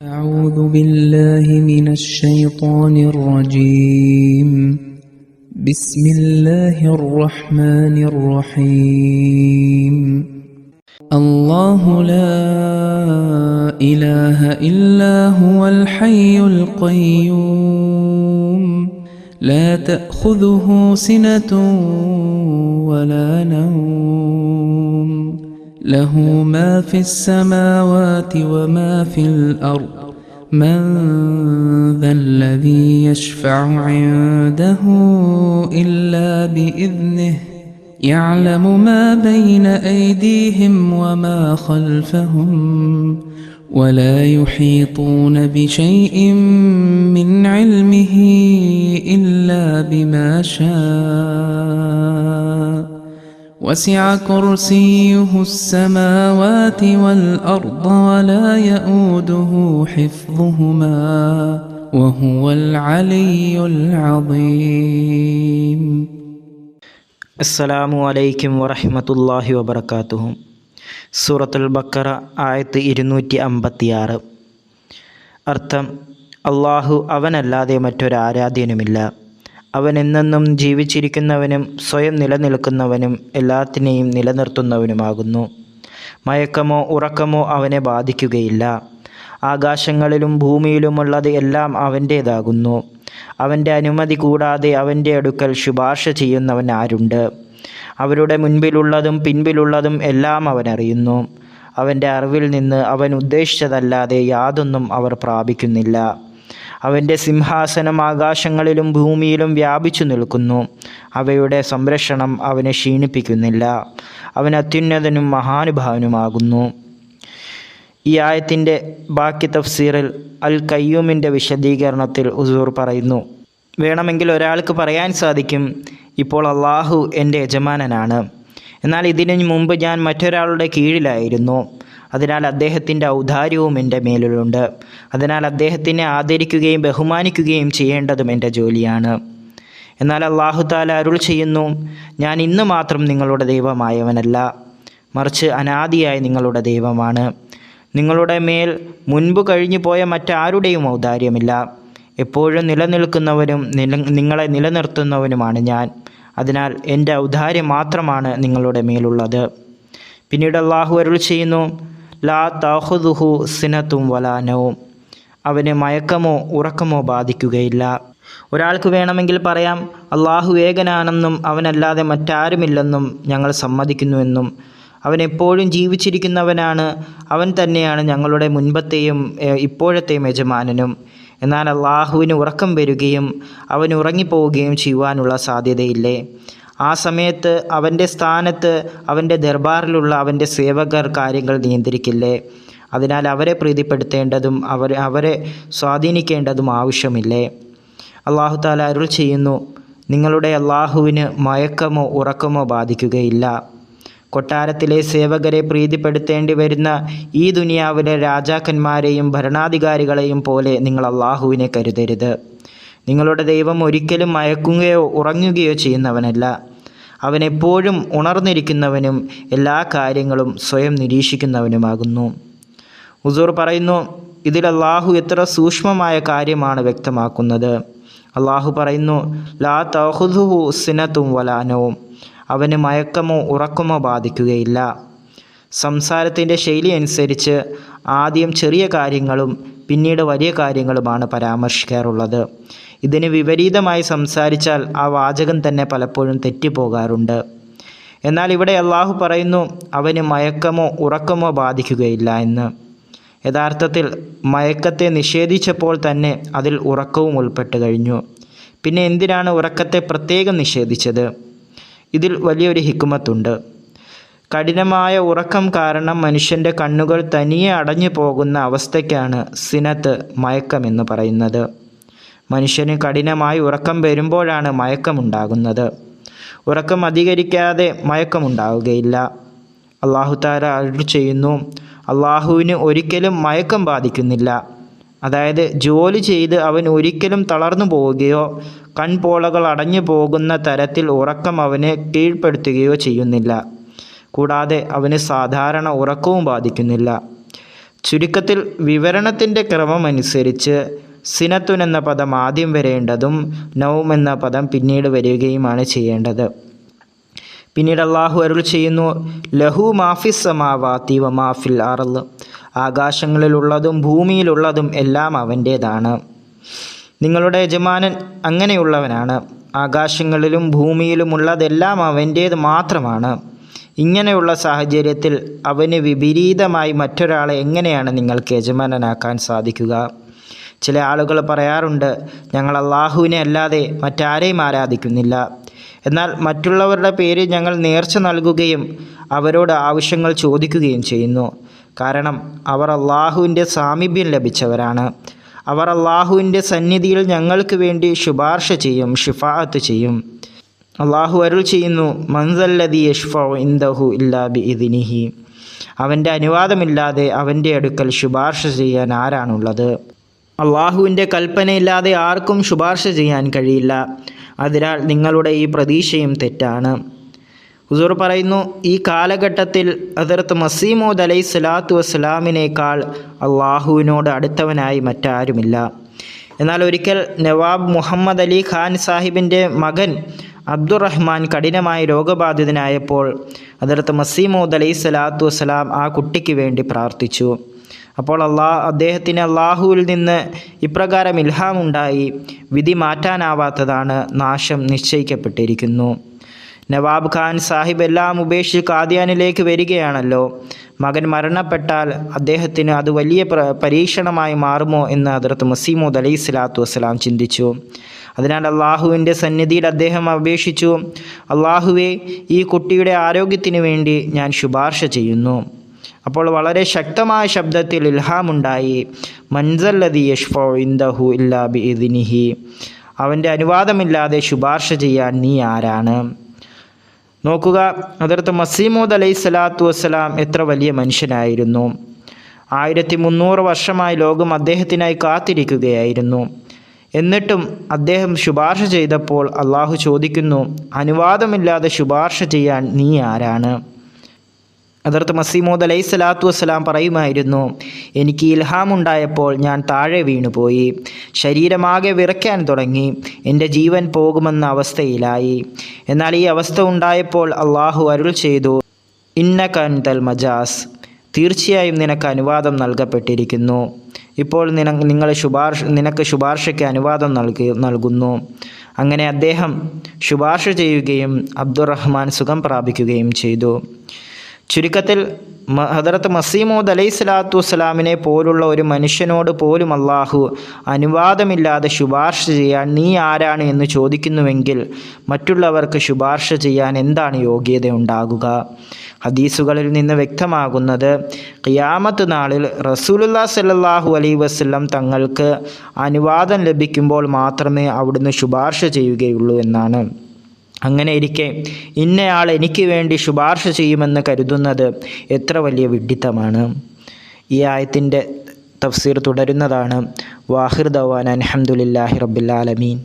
أعوذ بالله من الشيطان الرجيم. بسم الله الرحمن الرحيم. الله لا إله إلا هو الحي القيوم لا تأخذه سنة ولا نوم له ما في السماوات وما في الأرض من ذا الذي يشفع عنده إلا بإذنه يعلم ما بين أيديهم وما خلفهم ولا يحيطون بشيء من علمه إلا بما شاء وسع كرسيه السماوات والأرض ولا يؤوده حفظهما وهو العلي العظيم. അസ്സലാമു അലൈക്കും വറഹ്മത്തുള്ളാഹി വബറകാതുഹു. സൂറത്തുൽ ബഖറ ആയത്ത് 256. അർത്ഥം: അള്ളാഹു അവനല്ലാതെ മറ്റൊരാരാധ്യനുമില്ല. അവൻ എന്നെന്നും ജീവിച്ചിരിക്കുന്നവനും സ്വയം നിലനിൽക്കുന്നവനും എല്ലാത്തിനെയും നിലനിർത്തുന്നവനുമാകുന്നു. മയക്കമോ ഉറക്കമോ അവനെ ബാധിക്കുകയില്ല. ആകാശങ്ങളിലും ഭൂമിയിലുമുള്ളത് എല്ലാം അവൻ്റേതാകുന്നു. അവൻ്റെ അനുമതി കൂടാതെ അവൻ്റെ അടുക്കൽ ശുപാർശ ചെയ്യുന്നവൻ ആരുണ്ട്? അവരുടെ മുൻപിലുള്ളതും പിൻപിലുള്ളതും എല്ലാം അവനറിയുന്നു. അവൻ്റെ അറിവിൽ നിന്ന് അവൻ ഉദ്ദേശിച്ചതല്ലാതെ യാതൊന്നും അവർ പ്രാപിക്കുന്നില്ല. അവൻ്റെ സിംഹാസനം ആകാശങ്ങളിലും ഭൂമിയിലും വ്യാപിച്ചു നിൽക്കുന്നു. അവയുടെ സംരക്ഷണം അവനെ ക്ഷീണിപ്പിക്കുന്നില്ല. അവൻ അത്യുന്നതനും മഹാനുഭാവനുമാകുന്നു. ഈ ആയത്തിൻ്റെ ബാക്കി തഫ്സീറിൽ അൽ കയ്യൂമിൻ്റെ വിശദീകരണത്തിൽ ഹുസൂർ പറയുന്നു: വേണമെങ്കിൽ ഒരാൾക്ക് പറയാൻ സാധിക്കും, ഇപ്പോൾ അള്ളാഹു എൻ്റെ യജമാനനാണ്, എന്നാൽ ഇതിനു മുമ്പ് ഞാൻ മറ്റൊരാളുടെ കീഴിലായിരുന്നു. അതിനാൽ അദ്ദേഹത്തിൻ്റെ ഔദാര്യവും എൻ്റെ മേലിലുണ്ട്. അതിനാൽ അദ്ദേഹത്തിനെ ആദരിക്കുകയും ബഹുമാനിക്കുകയും ചെയ്യേണ്ടതും എൻ്റെ ജോലിയാണ്. എന്നാൽ അല്ലാഹു തആല അരുൾ ചെയ്യുന്നു: ഞാൻ ഇന്ന് മാത്രം നിങ്ങളുടെ ദൈവമായവനല്ല, മറിച്ച് അനാദിയായ നിങ്ങളുടെ ദൈവമാണ്. നിങ്ങളുടെ മേൽ മുൻപ് കഴിഞ്ഞു പോയ മറ്റാരുടെയും ഔദാര്യമില്ല. എപ്പോഴും നിലനിൽക്കുന്നവനും നിങ്ങളെ നിലനിർത്തുന്നവനുമാണ് ഞാൻ. അതിനാൽ എൻ്റെ ഔദാര്യം മാത്രമാണ് നിങ്ങളുടെ മേലുള്ളത്. പിന്നീട് അല്ലാഹു അരുൾ ചെയ്യുന്നു: ലാ തഅഖുദുഹു സിനത്തും വലാ നൗം. അവന് മയക്കമോ ഉറക്കമോ ബാധിക്കുകയില്ല. ഒരാൾക്ക് വേണമെങ്കിൽ പറയാം, അല്ലാഹു ഏകനാണെന്നും അവനല്ലാതെ മറ്റാരുമില്ലെന്നും ഞങ്ങൾ സമ്മതിക്കുന്നുവെന്നും അവൻ എപ്പോഴും ജീവിച്ചിരിക്കുന്നവനാണ്, അവൻ തന്നെയാണ് ഞങ്ങളുടെ മുൻപത്തെയും ഇപ്പോഴത്തെയും യജമാനനും. എന്നാൽ അല്ലാഹുവിന് ഉറക്കം വരികയും അവൻ ഉറങ്ങിപ്പോവുകയും ചെയ്യുവാനുള്ള സാധ്യതയില്ലേ? ആ സമയത്ത് അവൻ്റെ സ്ഥാനത്ത് അവൻ്റെ ദർബാറിലുള്ള അവൻ്റെ സേവകർ കാര്യങ്ങൾ നിയന്ത്രിക്കില്ലേ? അതിനാൽ അവരെ പ്രീതിപ്പെടുത്തേണ്ടതും അവരെ സ്വാധീനിക്കേണ്ടതും ആവശ്യമില്ലേ? അല്ലാഹു തആല അരുൾ ചെയ്യുന്നു: നിങ്ങളുടെ അല്ലാഹുവിന് മയക്കമോ ഉറക്കമോ ബാധിക്കുകയില്ല. കൊട്ടാരത്തിലെ സേവകരെ പ്രീതിപ്പെടുത്തേണ്ടി വരുന്ന ഈ ദുനിയാവിലെ രാജാക്കന്മാരെയും ഭരണാധികാരികളെയും പോലെ നിങ്ങൾ അല്ലാഹുവിനെ കരുതരുത്. നിങ്ങളുടെ ദൈവം ഒരിക്കലും മയക്കുകയോ ഉറങ്ങുകയോ ചെയ്യുന്നവനല്ല. അവൻ എപ്പോഴും ഉണർന്നിരിക്കുന്നവനും എല്ലാ കാര്യങ്ങളും സ്വയം നിരീക്ഷിക്കുന്നവനുമാകുന്നു. ഹുസൂർ പറയുന്നു: ഇതിൽ അല്ലാഹു എത്ര സൂക്ഷ്മമായ കാര്യമാണ് വ്യക്തമാക്കുന്നത്. അല്ലാഹു പറയുന്നു: ലാ തഅഖുദുഹു സിനത്തും വലാ നൗം. അവന് മയക്കമോ ഉറക്കമോ ബാധിക്കുകയില്ല. സംസാരത്തിൻ്റെ ശൈലി അനുസരിച്ച് ആദ്യം ചെറിയ കാര്യങ്ങളും പിന്നീട് വലിയ കാര്യങ്ങളുമാണ് പരാമർശിക്കാറുള്ളത്. ഇതിന് വിപരീതമായി സംസാരിച്ചാൽ ആ വാചകം തന്നെ പലപ്പോഴും തെറ്റിപ്പോകാറുണ്ട്. എന്നാൽ ഇവിടെ അല്ലാഹു പറയുന്നു അവന് മയക്കമോ ഉറക്കമോ ബാധിക്കുകയില്ല എന്ന്. യഥാർത്ഥത്തിൽ മയക്കത്തെ നിഷേധിച്ചപ്പോൾ തന്നെ അതിൽ ഉറക്കവും ഉൾപ്പെട്ട് കഴിഞ്ഞു. പിന്നെ എന്തിനാണ് ഉറക്കത്തെ പ്രത്യേകം നിഷേധിച്ചത്? ഇതിൽ വലിയൊരു ഹിക്മത്തുണ്ട്. കഠിനമായ ഉറക്കം കാരണം മനുഷ്യൻ്റെ കണ്ണുകൾ തനിയെ അടഞ്ഞു പോകുന്ന അവസ്ഥയ്ക്കാണ് സിനത്ത്, മയക്കമെന്ന് പറയുന്നത്. മനുഷ്യന് കഠിനമായി ഉറക്കം വരുമ്പോഴാണ് മയക്കമുണ്ടാകുന്നത്. ഉറക്കം അധികരിക്കാതെ മയക്കമുണ്ടാവുകയില്ല. അല്ലാഹു തആല അരുൾ ചെയ്യുന്നു: അല്ലാഹുവിന് ഒരിക്കലും മയക്കം ബാധിക്കുന്നില്ല. അതായത് ജോലി ചെയ്ത് അവൻ ഒരിക്കലും തളർന്നു പോവുകയോ കൺപോളകൾ അടഞ്ഞു പോകുന്ന തരത്തിൽ ഉറക്കം അവനെ കീഴ്പ്പെടുത്തുകയോ ചെയ്യുന്നില്ല. കൂടാതെ അവന് സാധാരണ ഉറക്കവും ബാധിക്കുന്നില്ല. ചുരുക്കത്തിൽ വിവരണത്തിൻ്റെ ക്രമമനുസരിച്ച് സിനത്തുൻ എന്ന പദം ആദ്യം വരേണ്ടതും നൗം എന്ന പദം പിന്നീട് വരികയുമാണ് ചെയ്യേണ്ടത്. പിന്നീട് അള്ളാഹു അരുൾ ചെയ്യുന്നു, ലഹു മാഫിസ് സമാവാതി വ മാഫിൽ അർള്, ആകാശങ്ങളിലുള്ളതും ഭൂമിയിലുള്ളതും എല്ലാം അവൻ്റേതാണ്. നിങ്ങളുടെ യജമാനൻ അങ്ങനെയുള്ളവനാണ്. ആകാശങ്ങളിലും ഭൂമിയിലുമുള്ളതെല്ലാം അവൻ്റേത് മാത്രമാണ്. ഇങ്ങനെയുള്ള സാഹചര്യത്തിൽ അവന് വിപരീതമായി മറ്റൊരാളെ എങ്ങനെയാണ് നിങ്ങൾക്ക് യജമാനനാക്കാൻ സാധിക്കുക? ചില ആളുകൾ പറയാറുണ്ട്, ഞങ്ങൾ അള്ളാഹുവിനെ അല്ലാതെ മറ്റാരെയും ആരാധിക്കുന്നില്ല. എന്നാൽ മറ്റുള്ളവരുടെ പേരിൽ ഞങ്ങൾ നേർച്ച നൽകുകയും അവരോട് ആവശ്യങ്ങൾ ചോദിക്കുകയും ചെയ്യുന്നു. കാരണം അവർ അള്ളാഹുവിൻ്റെ സാമീപ്യം ലഭിച്ചവരാണ്. അവർ അള്ളാഹുവിൻ്റെ സന്നിധിയിൽ ഞങ്ങൾക്ക് വേണ്ടി ശുപാർശ ചെയ്യും, ഷിഫാഅത്ത് ചെയ്യും. അള്ളാഹു അരുൾ ചെയ്യുന്നു, മൻസല്ലദി യശ്ഫഉ ഇൻദഹു ഇല്ലാ ബിഇദ്നിഹി, അവൻ്റെ അനുവാദമില്ലാതെ അവൻ്റെ അടുക്കൽ ശുപാർശ ചെയ്യാൻ ആരാണുള്ളത്? അള്ളാഹുവിൻ്റെ കൽപ്പനയില്ലാതെ ആർക്കും ശുപാർശ ചെയ്യാൻ കഴിയില്ല. അതിനാൽ നിങ്ങളുടെ ഈ പ്രതീക്ഷയും തെറ്റാണ്. ഹുസൂർ പറയുന്നു, ഈ കാലഘട്ടത്തിൽ ഹദ്റത്ത് മസീഹ് മൗഊദ് അലൈഹി സ്വലാത്തു വസ്സലാമിനേക്കാൾ അള്ളാഹുവിനോട് അടുത്തവനായി മറ്റാരുമില്ല. എന്നാൽ ഒരിക്കൽ നവാബ് മുഹമ്മദ് അലി ഖാൻ സാഹിബിൻ്റെ മകൻ അബ്ദുറഹ്മാൻ കഠിനമായി രോഗബാധിതനായപ്പോൾ ഹദ്റത്ത് മസീഹ് മൗഊദ് അലൈഹി സ്വലാത്തു വസ്സലാം ആ കുട്ടിക്ക് വേണ്ടി പ്രാർത്ഥിച്ചു. അപ്പോൾ അദ്ദേഹത്തിന് അള്ളാഹുവിൽ നിന്ന് ഇപ്രകാരം ഇൽഹാം ഉണ്ടായി, വിധി മാറ്റാനാവാത്തതാണ്, നാശം നിശ്ചയിക്കപ്പെട്ടിരിക്കുന്നു. നവാബ് ഖാൻ സാഹിബ് എല്ലാം ഉപേക്ഷിച്ച് ഖാദിയാനിലേക്ക് വരികയാണല്ലോ. മകൻ മരണപ്പെട്ടാൽ അദ്ദേഹത്തിന് അത് വലിയ പരീക്ഷണമായി മാറുമോ എന്ന് ഹദ്റത്ത് മസീഹ് മൗഊദ് അലൈഹി സ്വലാത്തു വസ്സലാം ചിന്തിച്ചു. അതിനാൽ അള്ളാഹുവിൻ്റെ സന്നിധിയിൽ അദ്ദേഹം അപേക്ഷിച്ചു, അള്ളാഹുവേ, ഈ കുട്ടിയുടെ ആരോഗ്യത്തിന് വേണ്ടി ഞാൻ ശുപാർശ ചെയ്യുന്നു. അപ്പോൾ വളരെ ശക്തമായ ശബ്ദത്തിൽ ഇൽഹാമുണ്ടായി, മൻസല്ലദി യശ്ഫഉ ഇൻദഹു ഇല്ലാ ബിഇദ്നിഹി, അവൻ്റെ അനുവാദമില്ലാതെ ശുപാർശ ചെയ്യാൻ നീ ആരാണ്? നോക്കുക, ഹദ്റത്ത് മസീഹ് മൗഊദ് അലൈഹി സ്വലാത്തു വസ്സലാം എത്ര വലിയ മനുഷ്യനായിരുന്നു. 1300 വർഷമായി ലോകം അദ്ദേഹത്തിനായി കാത്തിരിക്കുകയായിരുന്നു. എന്നിട്ടും അദ്ദേഹം ശുപാർശ ചെയ്തപ്പോൾ അള്ളാഹു ചോദിക്കുന്നു, അനുവാദമില്ലാതെ ശുപാർശ ചെയ്യാൻ നീ ആരാണ്? ഹദ്റത്ത് മസീഹ് മൗഊദ് അലൈഹി സ്വലാത്തു വസ്സലാം പറയുമായിരുന്നു, എനിക്ക് ഇൽഹാമുണ്ടായപ്പോൾ ഞാൻ താഴെ വീണുപോയി, ശരീരമാകെ വിറയ്ക്കാൻ തുടങ്ങി, എൻ്റെ ജീവൻ പോകുമെന്ന അവസ്ഥയിലായി. എന്നാൽ ഈ അവസ്ഥ ഉണ്ടായപ്പോൾ അള്ളാഹു അരുൾ ചെയ്തു, ഇന്നക അൻതൽ മജാസ്, തീർച്ചയായും നിനക്ക് അനുവാദം നൽകപ്പെട്ടിരിക്കുന്നു. ഇപ്പോൾ നിനക്ക് ശുപാർശയ്ക്ക് അനുവാദം നൽകുന്നു. അങ്ങനെ അദ്ദേഹം ശുപാർശ ചെയ്യുകയും അബ്ദുറഹ്മാൻ സുഖം പ്രാപിക്കുകയും ചെയ്തു. ചുരുക്കത്തിൽ ഹദ്റത്ത് മസീഹ് മൗഊദ് അലൈഹി സ്വലാത്തു വസ്സലാമിനെ പോലുള്ള ഒരു മനുഷ്യനോട് പോലും അള്ളാഹു അനുവാദമില്ലാതെ ശുപാർശ ചെയ്യാൻ നീ ആരാണ് എന്ന് ചോദിക്കുന്നുവെങ്കിൽ മറ്റുള്ളവർക്ക് ശുപാർശ ചെയ്യാൻ എന്താണ് യോഗ്യത ഉണ്ടാകുക? ഹദീസുകളിൽ നിന്ന് വ്യക്തമാകുന്നത്, ഖിയാമത്ത് നാളിൽ റസൂലുള്ളാഹി സ്വല്ലല്ലാഹു അലൈഹി വസല്ലം തങ്ങൾക്ക് അനുവാദം ലഭിക്കുമ്പോൾ മാത്രമേ അവിടുന്ന് ശുപാർശ ചെയ്യുകയുള്ളൂ എന്നാണ്. അങ്ങനെ ഇരിക്കെ ഇന്നയാൾ എനിക്ക് വേണ്ടി ശുപാർശ ചെയ്യുമെന്ന് കരുതുന്നത് എത്ര വലിയ വിഡ്ഢിത്തമാണ്. ഈ ആയത്തിൻ്റെ തഫ്സീർ തുടരുന്നതാണ്. വാഹിർ ദവാന അൽഹംദുലില്ലാഹി റബ്ബിൽ ആലമീൻ.